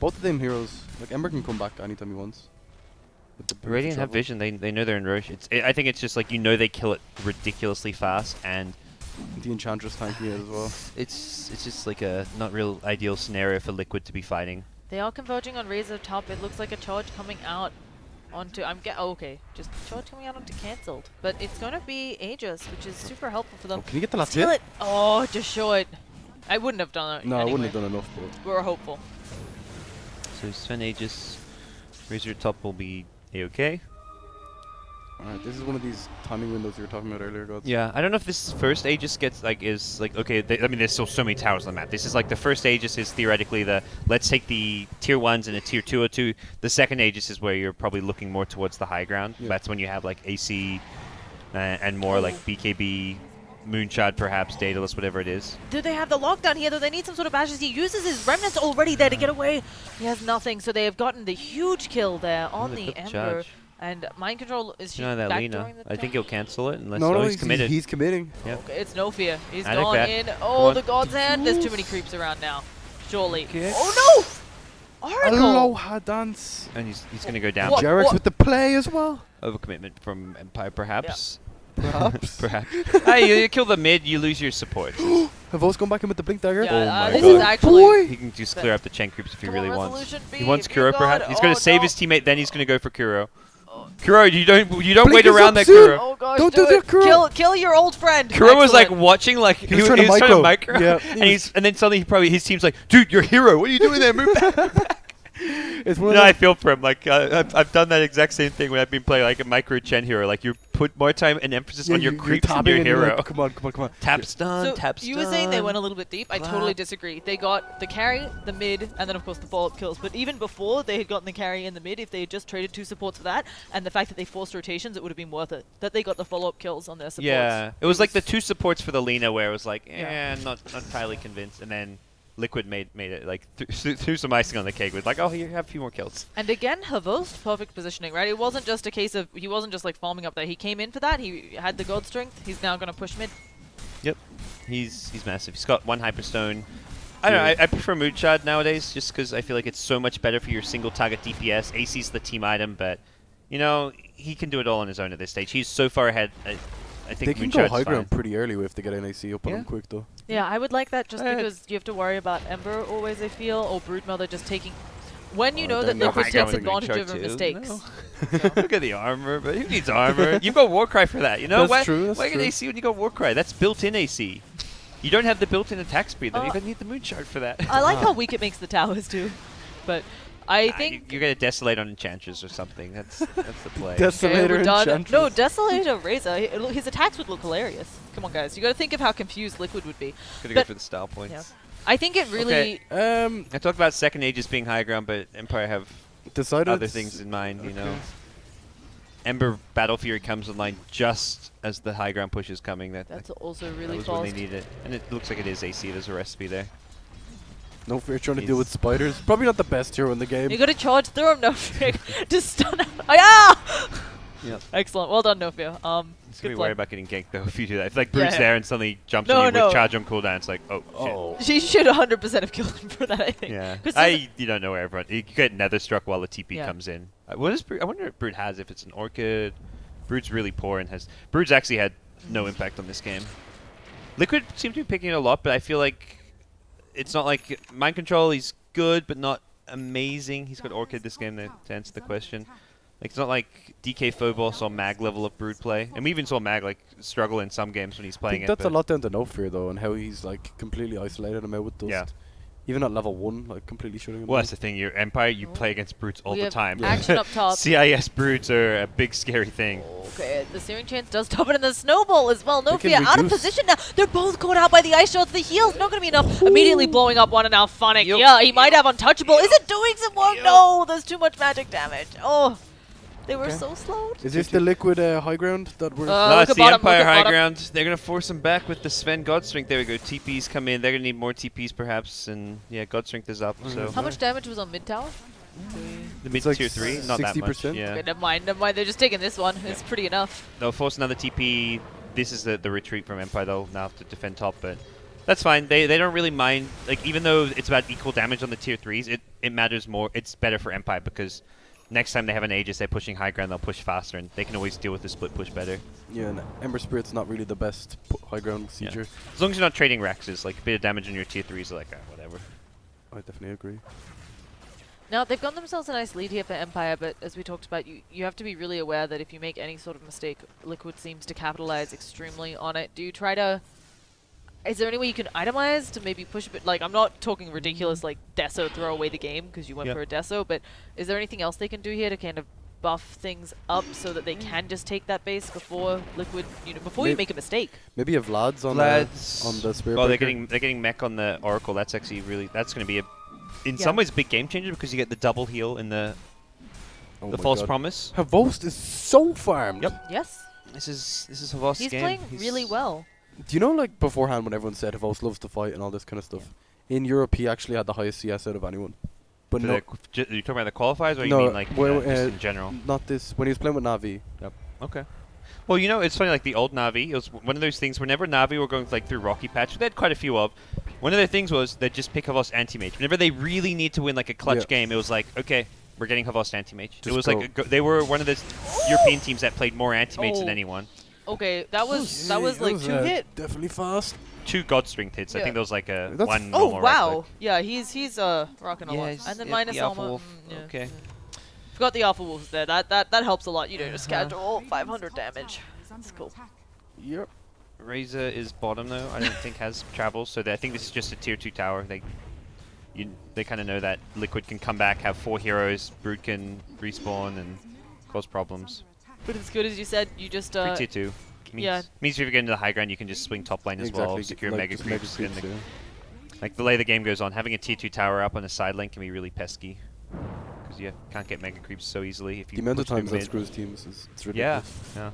Both of them heroes. Like Ember can come back anytime he wants. With the boots Radiant have travel. vision. They know they're in Roche. I think it's just like they kill it ridiculously fast, and The Enchantress tanking it as well. it's just like a not real ideal scenario for Liquid to be fighting. They are converging on Razor top. It looks like a charge coming out onto. Okay, just charge coming out onto cancelled. But it's gonna be Aegis, which is super helpful for them. Oh, can you get the last Steal hit? it! Oh, just show it. I wouldn't have done it. No, I anyway. wouldn't have done enough, but We were hopeful. So Sven Aegis, Razor top will be A-okay. alright, this is one of these timing windows you were talking about earlier, gods. Yeah, I don't know if this first Aegis gets okay. I mean, there's still so many towers on the map. This is like the first Aegis is theoretically the let's take the tier 1s and a tier 202. The second Aegis is where you're probably looking more towards the high ground. Yeah. That's when you have like AC and more like BKB, Moonshot, perhaps Daedalus, whatever it is. Do they have the lockdown here, though? They need some sort of bashes. He uses his remnants already there to get away. He has nothing, so they have gotten the huge kill there on they've the got the Ember. charge. And Mind Control is You know that back Lina. during the I think he'll charge? cancel it unless No, he's committed. he's committing. Yep. Okay, it's no fear. He's I like gone that. in. Come Oh, on. the God's Hand. There's too many creeps around now. Surely. Okay. Oh, no! Oracle! Aloha dance. And he's going to go down. What? Jarek's with the play as well. Overcommitment from Empire, perhaps. Perhaps. Perhaps. Hey, you kill the mid, you lose your support. Have Vost gone back in with the blink dagger? Yeah, Oh my this God. is actually... He can just clear up the Chen creeps if he Come really on, wants. Resolution B, He wants if you Kuro, got perhaps. it. He's going Oh, to save no. his teammate, then he's going to go for Kuro. Kuro, you don't Blink wait is around up that soon. Kuro. Oh gosh, Don't do that, it. Kuro. Kill your old friend. Kuro was like Excellent. watching, like He was trying to trying to micro. micro. Yeah, and then suddenly his team's like, dude, you're a hero. What are you doing there? Move back. It's one No, of I the- feel for him. Like I've done that exact same thing when I've been playing like a micro Chen hero. Like you put more time and emphasis on your you're creeps and tapping your and you're hero. like, come on. Tap stun, So tap stun. you were saying they went a little bit deep. I totally Clap. disagree. They got the carry, the mid, and then of course the follow-up kills. But even before they had gotten the carry and the mid, if they had just traded 2 supports for that, and the fact that they forced rotations, it would have been worth it. That they got the follow-up kills on their supports. Yeah, it was like the 2 supports for the Lina where it was like, Yeah. not entirely convinced, and then Liquid made it like threw some icing on the cake with like, oh, here, have a few more kills. And again, Havost, perfect positioning, right? It wasn't just a case of, he wasn't just like farming up there. He came in for that. He had the God Strength. He's now going to push mid. Yep, he's massive. He's got 1 Hyperstone. I don't know. I prefer Moonshot nowadays just because I feel like it's so much better for your single target DPS. AC's the team item, but you know he can do it all on his own at this stage. He's so far ahead. I think They can Moonshot's go high fine. ground pretty early if they get an AC up on Yeah. them quick though. Yeah, I would like that just Uh, because you have to worry about Ember always, I feel, or Broodmother just taking... When you Oh, know then that no Liquid high takes ground advantage Moonshot of her too. mistakes. No. Look at the armor, but who needs armor? You've got Warcry for that, you know? That's why, true, that's why get true. AC when you got Warcry? That's built-in AC. You don't have the built-in attack speed, then you're Uh, going to need the Moonshot for that. I like how weak it makes the towers too. But I think... You're going to Desolate on Enchantress or something. That's the play. Okay, Desolator we're done. Enchantress. No, Desolator Razor, his attacks would look hilarious. Come on, guys. You got to think of how confused Liquid would be. Gonna but- go for the style points. Yeah. I think it really... I talked about second ages being high ground, but Empire have Decided other things in mind, you know. Ember Battle Fury comes online just as the high ground push is coming. That's also that really was when fast. they need it. And it looks like it is AC. There's a recipe there. No fear trying to deal He's- with spiders. Probably not the best hero in the game. You got to charge through him, no fear. Just stun him. Oh, yeah! Yep. Excellent. Well done, no fear. Just Good gonna be play. worried about getting ganked though if you do that. If like Yeah, Brute's yeah. there and suddenly jumps No, on you no. with charge on cooldown, it's like, oh, Oh. She should 100% have killed him for that, I shit. think. Yeah. 'Cause there's You don't know where everyone. You get Nether struck while the TP Yeah. comes in. What is Brute? I wonder if Brute has. If it's an Orchid, Brute's really poor and has. Brute's actually had no impact on this game. Liquid seems to be picking it a lot, but I feel like it's not like Mind Control. He's good, but not amazing. He's got Orchid this game to answer the question. Like, it's not like DK Phobos or Mag level of Brood play. And we even saw Mag like struggle in some games when he's I playing think it. that's a but lot down to no fear though, and how he's like completely isolated him out with dust. Yeah. Even at level 1, like completely shutting him Well, down. that's the thing. Your Empire, you play against Brutes all we the have time. action up top. CIS Brutes are a big scary thing. Okay, the Searing Chance does top it in the Snowball as well. No They can fear, out of reduce. position now. They're both caught out by the ice shots. The heal's not going to be enough. Immediately blowing up one and now Phonic. Yup. Yeah, he might have Untouchable. Is it doing some work? Yup. No, there's too much magic damage. Oh, they were Okay. so slowed. Is this the liquid high ground that we're... Uh, No, look it's at the bottom, Empire look at high bottom. ground. They're going to force him back with the Sven God Strength. There we go. TPs come in. They're going to need more TPs perhaps. And yeah, God Strength is up. So How much damage was on mid tower? the mid It's like tier 3, not that much. 60%. Yeah. Okay, never mind, never mind. They're just taking this one. It's pretty enough. They'll force another TP. This is the retreat from Empire. They'll now have to defend top, but that's fine. They don't really mind. Like, even though it's about equal damage on the tier 3s, it matters more. It's better for Empire because next time they have an Aegis, they're pushing high ground, they'll push faster, and they can always deal with the split push better. Yeah, and Ember Spirit's not really the best high ground Yeah. siege. As long as you're not trading Rexes, like a bit of damage on your tier 3s, like, whatever. I definitely agree. Now, they've got themselves a nice lead here for Empire, but as we talked about, you have to be really aware that if you make any sort of mistake, Liquid seems to capitalize extremely on it. Do you try to... Is there any way you can itemize to maybe push a bit? Like, I'm not talking ridiculous, like, Deso throw away the game because you went Yep. for a Deso, but is there anything else they can do here to kind of buff things up so that they can just take that base before Liquid, before you Maybe- make a mistake? Maybe you have Vlad's on, on the Spirit Well, they're Breaker. getting mech on the Oracle. That's actually really... That's going to be in Yeah. some ways a big game changer because you get the double heal in the Oh the my false God. promise. Havost is so farmed. Yep. Yes. This is Havost's He's game. playing really well. Do you know, like, beforehand when everyone said Havos loves to fight and all this kind of stuff, in Europe he actually had the highest CS out of anyone. But no, Are you talking about the qualifiers, or you No, mean like well, just in general? not this. When he was playing with Navi, Okay. Well, you know, it's funny, like the old Navi, it was one of those things, whenever Navi were going like through Rocky Patch, they had quite a few of, one of their things was they'd just pick Havos anti-mage. Whenever they really need to win like a clutch game, it was like, okay, we're getting Havos anti-mage. It was like, they were one of the European teams that played more anti-mage than anyone. Okay, that was like 2 hit. Definitely fast. 2 Godstring hits. I Yeah. think there was like a That's 1 Oh normal wow! right Yeah, he's rocking a lot. And then minus the Alpha armor. Wolf. Yeah. Okay. Forgot the Alpha Wolves there. That helps a lot. You know, just casual 500 damage. That's cool. Yep. Razor is bottom though. I don't think has travel, so I think this is just a tier 2 tower. They kind of know that Liquid can come back, have 4 heroes, Brood can respawn and cause problems. But it's good as you said. You just Free tier 2. Means if you get into the high ground, you can just swing top lane as well, secure like mega just creeps. creeps, yeah. Like the later the game goes on, having a tier 2 tower up on a side lane can be really pesky. Because you can't get mega creeps so easily if you The amount of push them times that mid. screws teams is it's Yeah, ridiculous. yeah.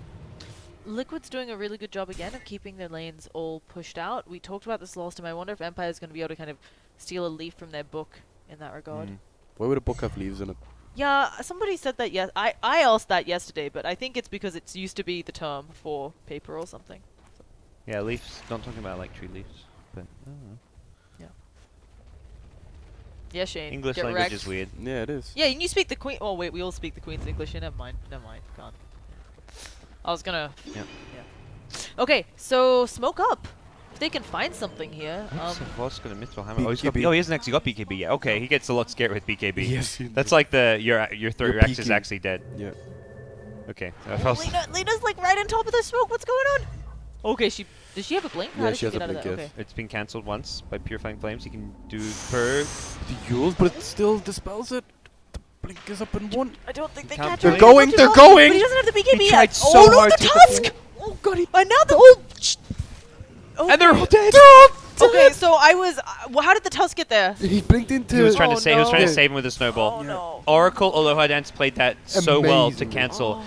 Liquid's doing a really good job again of keeping their lanes all pushed out. We talked about this last time. I wonder if Empire's going to be able to kind of steal a leaf from their book in that regard. Why would a book have leaves in it? Yeah, somebody said that. Yes, I asked that yesterday, but I think it's because it used to be the term for paper or something. Yeah, leaves. Not talking about like tree leaves, but I don't know. Yeah, Shane. English get language wrecked. is weird. Yeah, it is. Yeah, and you speak the Queen. Oh wait, we all speak the Queen's English. Never mind. Never mind. Can't. I was gonna. Yeah. Okay, so smoke up. If they can find something here. What's gonna Mithril Hammer? BKB. Oh, he hasn't actually got BKB yet. Okay, he gets a lot scared with BKB. Yes. That's like your third Rex is peeking. actually dead. Yeah. Okay. Lena's like right on top of the smoke. What's going on? Okay, does she have a blink? How Yeah, does she has get a out of blink, that? yes. Okay. It's been cancelled once by Purifying Flames. You can do per. The Yules, but it still dispels it. The blink is up in 1. I don't think they Can't catch play. her. They're going, they're But going! he doesn't have the BKB He yet. tried so oh no, hard the to get the tusk! full- Oh god, and now the And they're all dead. Okay, so I was. Well, how did the tusk get there? He blinked into He was trying Oh, to save. He was trying to no. save him with a snowball. Oh no. Oracle Aloha Dance played that so well to Amazingly. cancel.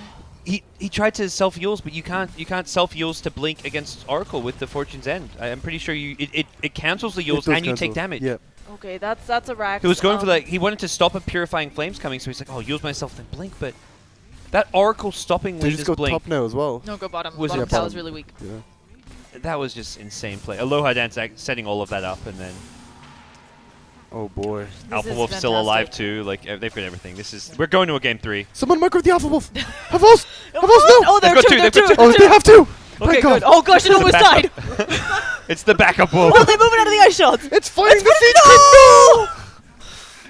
He tried to self Yules, but you can't self Yules to blink against Oracle with the Fortune's End. I'm pretty sure it cancels the Yules and you take damage. Yeah. Okay, that's a rack. He was going for he wanted to stop a Purifying Flames coming, so he's like, oh, use myself then blink, but that Oracle stopping They just Lena's go blink, top now as well. No, go bottom. Was Bottom it- tower's bottom. really weak. Yeah. that was just insane play. Aloha Dance setting all of that up, and then Oh boy. Alpha is Wolf's still alive fantastic. too. Like they've got everything. We're going to a game 3. Someone micro the Alpha Wolf! Havos! Havos, no! Oh, they're They've got two. two, They're they've got two. two. Oh, they have to! Okay, Thank God. good. Oh gosh, it almost died. It's the backup wolf. Oh, they're moving out of the ice shards. It's fighting the Siege No!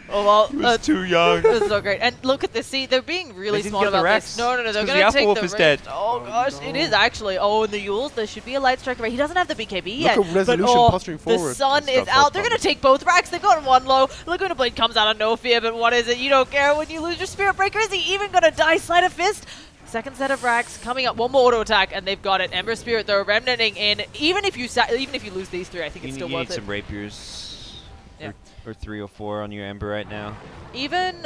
Oh well, He was too young. this is so great. And look at this. See, they're being really They didn't smart get the about Rex. this. No, they're It's 'cause gonna the Alpha take Wolf the is Rex. dead. Oh gosh, it is actually. Oh, and the Yules, there should be a light strike. Right, he doesn't have the BKB yet. at Resolution but, oh, posturing the forward. sun It's is got out. both They're gonna problems. take both racks. They've got one low. Laguna Blade comes out of no fear, but what is it? You don't care when you lose your Spirit Breaker. Is he even gonna die? Sleight of Fist. Second set of racks coming up. One more auto attack, and they've got it. Ember Spirit, they're remnanting in. Even if you lose these 3, I think You it's need, still you worth need it. some rapiers, Yeah. or 3 or 4 on your Ember right now. Even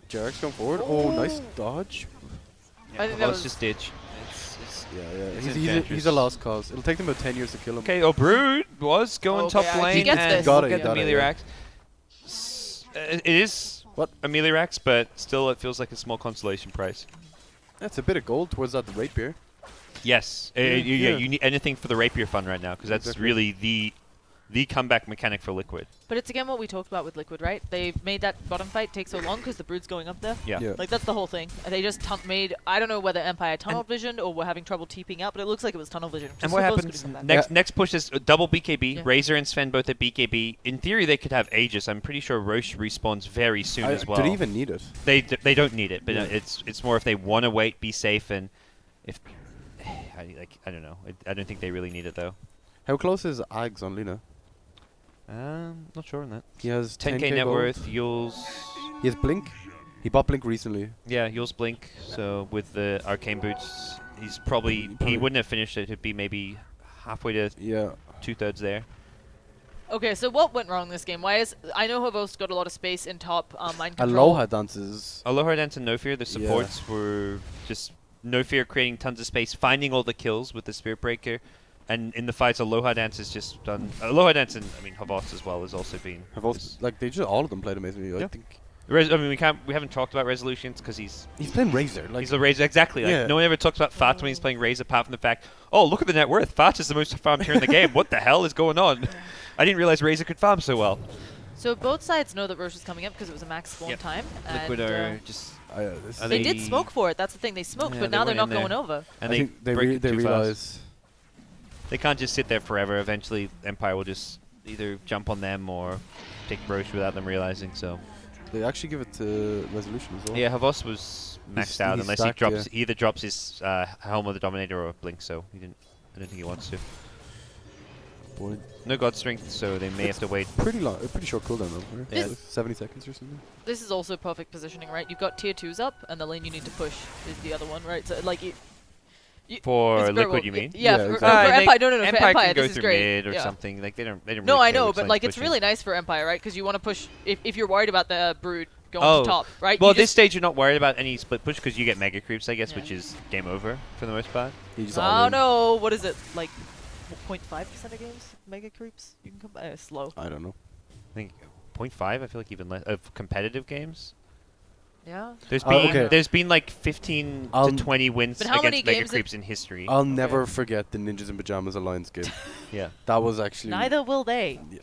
Jarek's going forward. Oh, nice dodge. I think that Let's was- just ditch. Yeah, It's He's adventurous. a lost cause. It'll take them about 10 years to kill him. Okay, oh, Brood was going Okay, top he lane gets and this. Got we'll it, get he got it, Amelia yeah. Rax. It is What? Amelia Rax, but still it feels like a small consolation price. That's a bit of gold towards that rapier. Yes, Yeah. you need anything for the rapier fun right now because that's Exactly. really the comeback mechanic for Liquid. But it's again what we talked about with Liquid, right? They made that bottom fight take so long because the Brood's going up there. Yeah. Yeah. Like, that's the whole thing. They just made... I don't know whether Empire tunnel visioned or were having trouble TPing out, but it looks like it was tunnel vision. And what happens next push is double BKB. Yeah. Razor and Sven both at BKB. In theory, they could have Aegis. I'm pretty sure Roche respawns very soon as well. Did he even need it? They don't need it, but Yeah. it's more if they want to wait, be safe, and if I don't know. I don't think they really need it though. How close is Ags on Luna? Not sure on that. He has 10k net gold. worth. Yules. He has Blink. He bought Blink recently. Yeah, Yules blink. So with the arcane boots, he's probably he wouldn't have finished it. It'd be maybe halfway to Yeah. 2/3 there. Okay, so what went wrong this game? Why is... I know Havos got a lot of space in top mind control. Aloha dances. Aloha Dance and No Fear, the Yeah. supports were just No Fear creating tons of space, finding all the kills with the Spirit Breaker. And in the fights, Aloha Dance has just done. Aloha Dance and I mean Havas as well has also been. Have also, like they just all of them played amazingly. I Yeah. think I mean we haven't talked about resolutions because he's playing Razor. Like he's a Razor exactly. Like Yeah. no one ever talks about Fat when he's playing Razor apart from the fact, oh look at the net worth. Fat is the most farmed here in the game. What the hell is going on? I didn't realize Razor could farm so well. So both sides know that Roche is coming up because it was a max spawn Yep. time. Liquid and, are just. this Are they they- did smoke for it. That's the thing. They smoked, Yeah, but they now they're went not in there. going over. And I think they break it too fast. realize. They can't just sit there forever. Eventually, Empire will just either jump on them or take Roche without them realizing. So They actually give it to Resolution as well. yeah, Havas was maxed out he's unless stacked, he drops yeah. either drops his Helm of the Dominator or Blink. So he didn't. I don't think he wants to. Boy, No God Strength, so they may have to wait. pretty long, a pretty short cooldown though. Right? This- Like 70 seconds or something. This is also perfect positioning, right? You've got tier 2s up, and the lane you need to push is the other one, right? So like For it's very Liquid, well- you mean? Yeah, Yeah, for, exactly. for they- Empire. No, for Empire Empire, can go this is through great. mid or yeah. something. Like they don't. No, really I care know, which but lane's like it's pushing. really nice for Empire, right? Because you want to push if you're worried about the Brood going Oh. to top, right? Well, You at this just- stage, you're not worried about any split push because you get mega creeps, I guess, Yeah. which is game over for the most part. He just I all don't in. know. What is it like? 0.5% of games mega creeps you can come by slow. I don't know. I think 0.5. I feel like even less of competitive games. Yeah. There's Oh, been okay. there's been like 15 to 20 wins But how many against mega games creeps in history. I'll never forget the Ninjas in Pajamas Alliance game. yeah. That was actually. Neither will they. Yeah,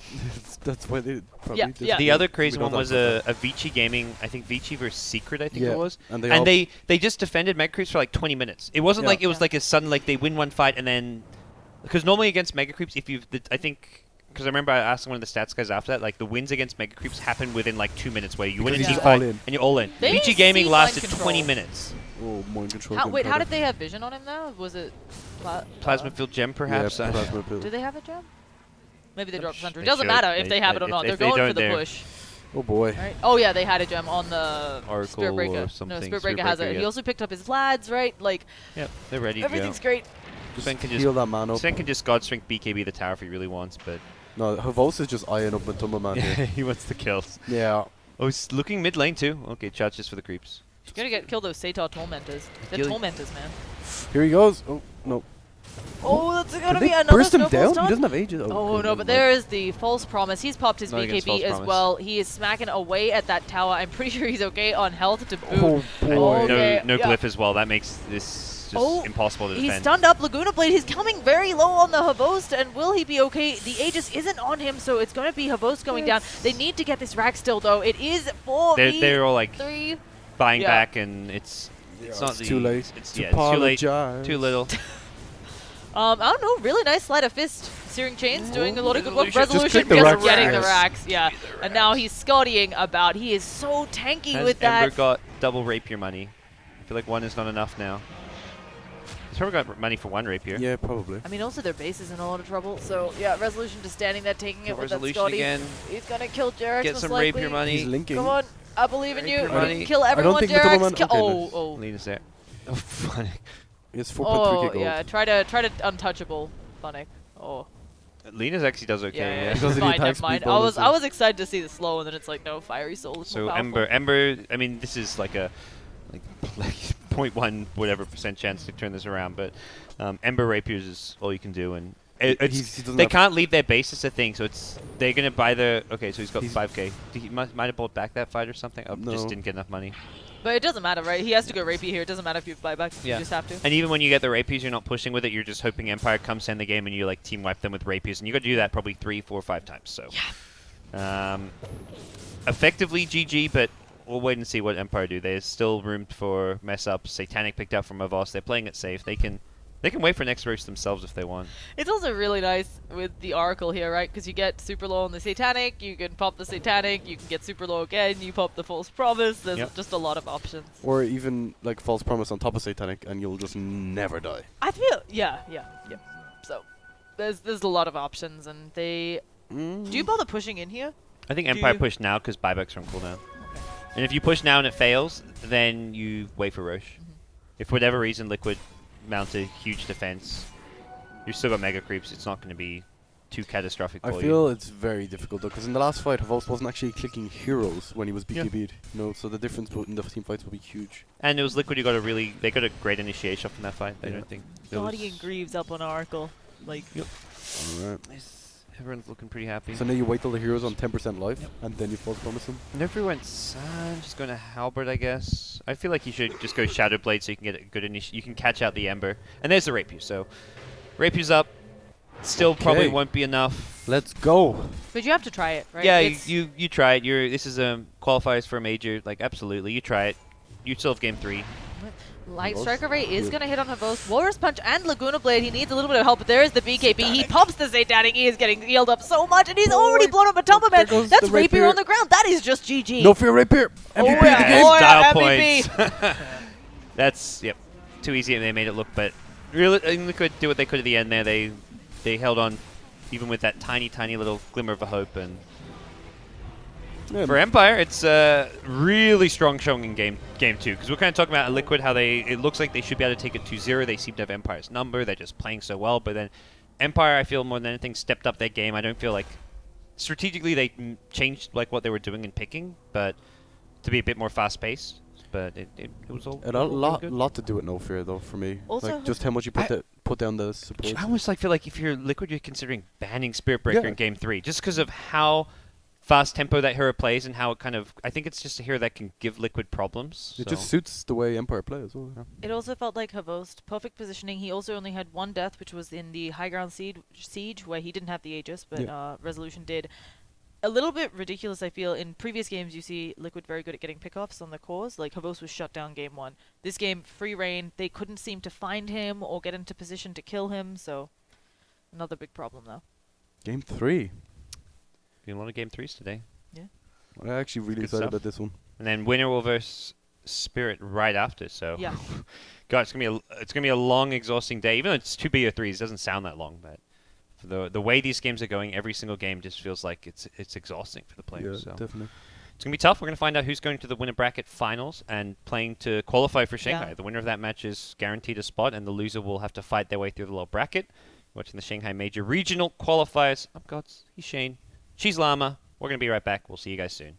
that's why they probably Yeah, did yeah. The other crazy We one don't was talk a Vici Gaming. I think Vici versus Secret. I think Yeah, it was. and And they they just defended mega creeps for like 20 minutes. It wasn't Yeah. like it was Yeah. like a sudden like they win one fight and then because normally against mega creeps if you I think. Because I remember I asked one of the stats guys after that, like the wins against mega creeps happen within like 2 minutes, where you win a Because team he's fight all in. and you're all in. They Vici see Gaming mind lasted control. 20 minutes. Oh, mind control. Wait, how controller. did they have vision on him now? Was it Plasma Field Gem, perhaps. Yeah, plasma pill. Do they have a gem? Maybe they dropped sh- Sentry. they Doesn't should. matter if They- they have it or if- not. if They're they going for don't, the they're- push. Oh boy. Right? Oh yeah, they had a gem on the Oracle Spirit Breaker. or No, something, Spirit Spirit Breaker has Breaker, it. yeah. He also picked up his lads, right? Like Yep, they're ready everything's to go. great. Sven can Heal that man up. Sven can just God Strength BKB the tower if he really wants, but No, Havos is just eyeing up Matumba man here. he wants the kills. Yeah. Oh, he's looking mid lane too. Okay, charge just for the creeps. You're gonna kill those Sator Tormentors. They're Kill- Tormentors, man. Here he goes. Oh, no. Oh, that's gonna Did be they another burst him snowball down? stun? He doesn't have ages. Oh okay, no, never but mind. there is the false promise. He's popped his Not against false BKB as promise. well. He is smacking away at that tower. I'm pretty sure he's okay on health to boot. Oh And boy. Okay, no yeah. glyph as well. That makes this just Oh, impossible to He's defend. stunned up Laguna Blade. He's coming very low on the Havost, and will he be okay? The Aegis isn't on him, so it's going to be Havost going down. They need to get this rack still, though. It is 4v3. They're all like buying Yeah. back, and it's not It's the, too late. It's, to yeah, it's too late. apologize. Too little. I don't know. Really nice sleight of fist. Searing Chains doing a lot of good work. Resolution. Just Resolution click the just racks. getting the Yes. racks. Yeah. And now he's Scottying about. He is so tanky Has with that. Ember got double rapier money? I feel like one is not enough now. He's probably got money for one rapier. Yeah, probably. I mean, also their base is in a lot of trouble. So, yeah, Resolution just standing there, taking it with that Resolution Scotty. again. He's going to kill Jerax Get most some likely. rapier money. He's linking. Come on. I believe in you. Rapier You money. can kill everyone, think Jerax. Matumba Kill- Man- oh, okay, oh. Lean is there. Oh, funny. He has 4.3k gold. Yeah, try to untouchable Funnick. Oh. Lena's actually does okay. Yeah, Yeah. Because of the fine, attack never speed mind. bonus, I was excited to see the slow, and then it's like, no, Fiery Soul is So more powerful. Ember. I mean, this is like a like 0.1 whatever % chance to turn this around, but Ember rapiers is all you can do, and He it's doesn't they have- can't leave their base. It's a thing. So they're gonna buy the. Okay, so he's got He's- 5k. He might have bought back that fight or something. Oh, No. just didn't get enough money. But it doesn't matter, right? He has to go Rapier here. It doesn't matter if you buy back. Yeah. You just have to. And even when you get the rapiers, you're not pushing with it. You're just hoping Empire comes to end the game and you like team wipe them with rapiers, and you got to do that probably 3, 4, 5 times. So, effectively GG, but we'll wait and see what Empire do. There's still room for mess ups. Satanic picked up from Avos. They're playing it safe. They can wait for next roast themselves if they want. It's also really nice with the Oracle here, right? Because you get super low on the Satanic, you can pop the Satanic, you can get super low again, you pop the False Promise. There's Yep. just a lot of options. Or even like false promise on top of Satanic, and you'll just never die. I feel, yeah. So there's a lot of options, and they. Do you bother pushing in here? I think Do Empire you- push now because buybacks are on cooldown. And if you push now and it fails, then you wait for Roche. If for whatever reason Liquid mount a huge defense, you've still got mega creeps. It's not going to be too catastrophic I for feel it's very difficult though, because in the last fight, Havos wasn't actually clicking heroes when he was Yeah. BKB'd. You know, so the difference in the team fights will be huge. And it was Liquid who got they got a great initiation from that fight. I Yeah. don't think. there Scotty was- and Greaves up on Oracle. Like, All right. Everyone's looking pretty happy. So now you wait till the hero's on 10% life, and then you false promise them. Nefri went Sun, just going to Halberd, I guess. I feel like you should just go Shadow Blade so you can get a good initial. You can catch out the Ember. And there's the Rapier, so Rapier's up. Still probably Okay. won't be enough. Let's go. but you have to try it, right? Yeah, It's- you try it. This is qualifiers for a major. Like, absolutely, you try it. You still have game 3. Light Most Striker Ray is good. going to hit on Havos. Walrus Punch and Laguna Blade. He needs a little bit of help, but there is the BKB. He pops the Satanic. He is getting healed up so much, and he's already blown up a Tumble There Man. goes That's the Rapier Rapier. on the ground. That is just GG. No fear, Rapier. MVP of the yeah. game. Oh, yeah, Style MVP. points. That's, yep, too easy and they made it look, but really, they could do what they could at the end there. They held on even with that tiny, tiny little glimmer of a hope. And Yeah, for Empire, it's really strong showing in game 2, because we're kind of talking about Liquid, how it looks like they should be able to take it 2-0. They seem to have Empire's number. They're just playing so well. But then Empire, I feel more than anything, stepped up their game. I don't feel like strategically they changed like what they were doing in picking, but to be a bit more fast-paced. But it was all And a all good. lot to do with no fear though for me. Also, Like just how much you put down the support. I almost like feel like if you're Liquid, you're considering banning Spirit Breaker Yeah. in game 3, just because of how fast tempo that hero plays and how it kind of. I think it's just a hero that can give Liquid problems. It so. just suits the way Empire plays as well. Yeah. It also felt like Havos, perfect positioning. He also only had one death, which was in the high ground siege, where he didn't have the Aegis, but Resolution did. A little bit ridiculous, I feel. In previous games, you see Liquid very good at getting pickoffs on the cores. Like, Havos was shut down game 1. This game, free reign. They couldn't seem to find him or get into position to kill him, so another big problem, though. Game 3. Been a lot of game 3s today. I'm actually really Good excited stuff. about this one. And then winner will verse Spirit right after. So Yeah. God, it's gonna be a long, exhausting day. Even though it's 2 BO3s, it doesn't sound that long, but for the way these games are going, every single game just feels like it's exhausting for the players. Yeah, So definitely. it's gonna be tough. We're gonna find out who's going to the winner bracket finals and playing to qualify for Shanghai. Yeah. The winner of that match is guaranteed a spot, and the loser will have to fight their way through the lower bracket. Watching the Shanghai Major Regional Qualifiers. I'm Gods. He's Shane. She's Llama. We're gonna be right back. We'll see you guys soon.